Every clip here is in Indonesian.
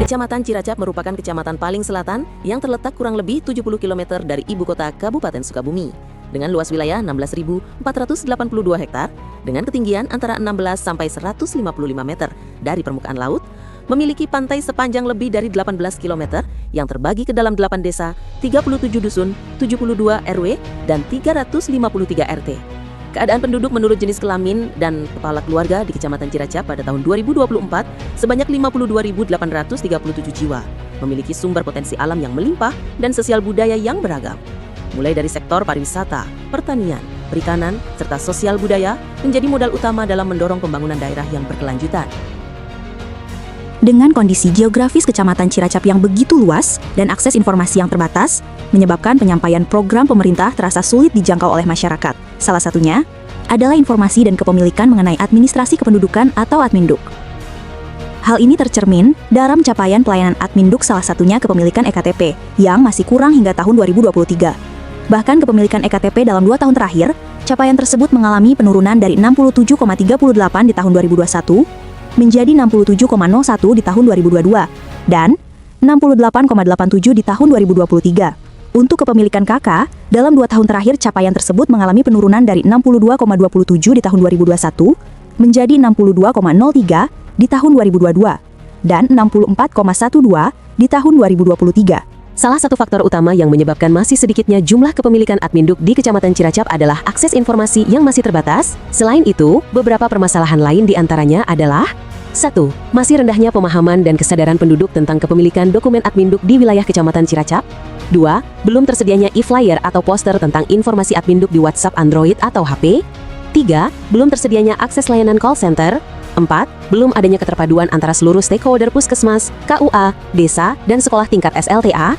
Kecamatan Ciracap merupakan kecamatan paling selatan yang terletak kurang lebih 70 km dari ibu kota Kabupaten Sukabumi. Dengan luas wilayah 16.482 hektar, dengan ketinggian antara 16 sampai 155 meter dari permukaan laut, memiliki pantai sepanjang lebih dari 18 km yang terbagi ke dalam 8 desa, 37 dusun, 72 RW, dan 353 RT. Keadaan penduduk menurut jenis kelamin dan kepala keluarga di Kecamatan Ciracap pada tahun 2024 sebanyak 52.837 jiwa, memiliki sumber potensi alam yang melimpah dan sosial budaya yang beragam. Mulai dari sektor pariwisata, pertanian, perikanan, serta sosial budaya menjadi modal utama dalam mendorong pembangunan daerah yang berkelanjutan. Dengan kondisi geografis Kecamatan Ciracap yang begitu luas dan akses informasi yang terbatas, menyebabkan penyampaian program pemerintah terasa sulit dijangkau oleh masyarakat. Salah satunya adalah informasi dan kepemilikan mengenai administrasi kependudukan atau Adminduk. Hal ini tercermin dalam capaian pelayanan Adminduk, salah satunya kepemilikan EKTP, yang masih kurang hingga tahun 2023. Bahkan kepemilikan EKTP dalam 2 tahun terakhir, capaian tersebut mengalami penurunan dari 67,38 di tahun 2021, menjadi 67,01 di tahun 2022 dan 68,87 di tahun 2023. Untuk kepemilikan KK, dalam 2 tahun terakhir capaian tersebut mengalami penurunan dari 62,27 di tahun 2021 menjadi 62,03 di tahun 2022 dan 64,12 di tahun 2023. Salah satu faktor utama yang menyebabkan masih sedikitnya jumlah kepemilikan Adminduk di Kecamatan Ciracap adalah akses informasi yang masih terbatas. Selain itu, beberapa permasalahan lain diantaranya adalah 1. Masih rendahnya pemahaman dan kesadaran penduduk tentang kepemilikan dokumen Adminduk di wilayah Kecamatan Ciracap. 2. Belum tersedianya e-flyer atau poster tentang informasi Adminduk di WhatsApp Android atau HP. 3. Belum tersedianya akses layanan call center. 4. Belum adanya keterpaduan antara seluruh stakeholder puskesmas, KUA, desa, dan sekolah tingkat SLTA.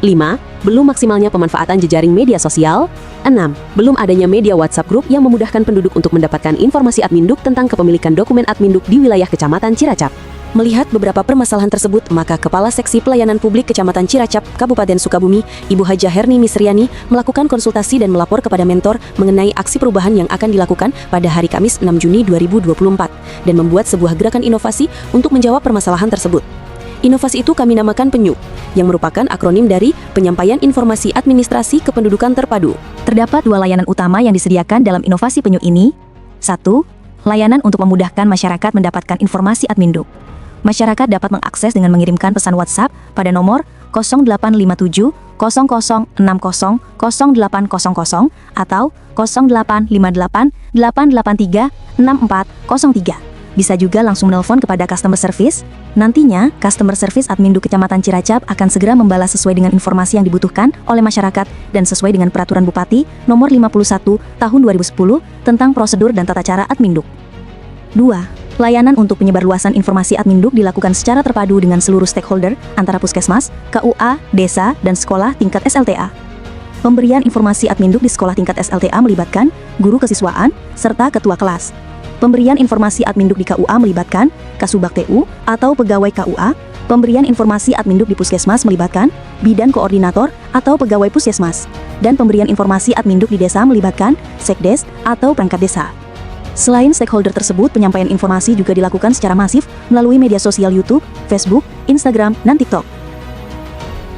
5. Belum maksimalnya pemanfaatan jejaring media sosial. 6. Belum adanya media WhatsApp Group yang memudahkan penduduk untuk mendapatkan informasi Adminduk tentang kepemilikan dokumen Adminduk di wilayah Kecamatan Ciracap. Melihat beberapa permasalahan tersebut, maka Kepala Seksi Pelayanan Publik Kecamatan Ciracap, Kabupaten Sukabumi, Ibu Hajah Herni Misriani, melakukan konsultasi dan melapor kepada mentor mengenai aksi perubahan yang akan dilakukan pada hari Kamis 6 Juni 2024 dan membuat sebuah gerakan inovasi untuk menjawab permasalahan tersebut. Inovasi itu kami namakan PENYU, yang merupakan akronim dari Penyampaian Informasi Administrasi Kependudukan Terpadu. Terdapat 2 layanan utama yang disediakan dalam inovasi PENYU ini. 1. Layanan untuk memudahkan masyarakat mendapatkan informasi Adminduk. Masyarakat dapat mengakses dengan mengirimkan pesan WhatsApp pada nomor 0857 0060 0800 atau 0858 883 6403. Bisa juga langsung menelpon kepada customer service. Nantinya, customer service Adminduk Kecamatan Ciracap akan segera membalas sesuai dengan informasi yang dibutuhkan oleh masyarakat dan sesuai dengan Peraturan Bupati Nomor 51 Tahun 2010 tentang prosedur dan tata cara Adminduk. 2. Layanan untuk penyebarluasan informasi Adminduk dilakukan secara terpadu dengan seluruh stakeholder antara puskesmas, KUA, desa, dan sekolah tingkat SLTA. Pemberian informasi Adminduk di sekolah tingkat SLTA melibatkan guru kesiswaan serta ketua kelas. Pemberian informasi Adminduk di KUA melibatkan Kasubag TU atau pegawai KUA. Pemberian informasi Adminduk di puskesmas melibatkan bidan koordinator atau pegawai puskesmas. Dan pemberian informasi Adminduk di desa melibatkan sekdes atau perangkat desa. Selain stakeholder tersebut, penyampaian informasi juga dilakukan secara masif melalui media sosial YouTube, Facebook, Instagram, dan TikTok.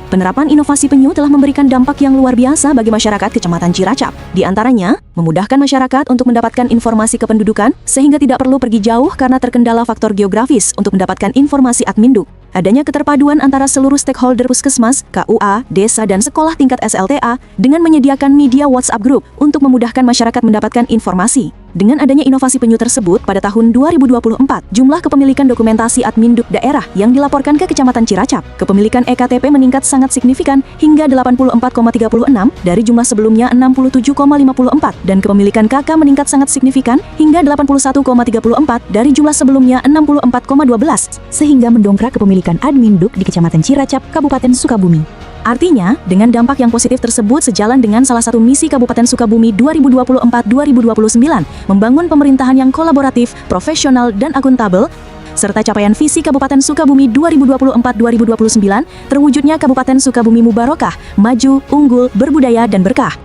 Penerapan inovasi PENYU telah memberikan dampak yang luar biasa bagi masyarakat Kecamatan Ciracap. Di antaranya, memudahkan masyarakat untuk mendapatkan informasi kependudukan sehingga tidak perlu pergi jauh karena terkendala faktor geografis untuk mendapatkan informasi Adminduk. Adanya keterpaduan antara seluruh stakeholder puskesmas, KUA, desa, dan sekolah tingkat SLTA dengan menyediakan media WhatsApp Group untuk memudahkan masyarakat mendapatkan informasi. Dengan adanya inovasi PENYU tersebut, pada tahun 2024, jumlah kepemilikan dokumentasi Adminduk daerah yang dilaporkan ke Kecamatan Ciracap, kepemilikan EKTP meningkat sangat signifikan hingga 84,36 dari jumlah sebelumnya 67,54 dan kepemilikan KK meningkat sangat signifikan hingga 81,34 dari jumlah sebelumnya 64,12 sehingga mendongkrak kepemilikan Adminduk di Kecamatan Ciracap, Kabupaten Sukabumi. Artinya, dengan dampak yang positif tersebut sejalan dengan salah satu misi Kabupaten Sukabumi 2024-2029, membangun pemerintahan yang kolaboratif, profesional, dan akuntabel, serta capaian visi Kabupaten Sukabumi 2024-2029, terwujudnya Kabupaten Sukabumi Mubarokah, maju, unggul, berbudaya, dan berkah.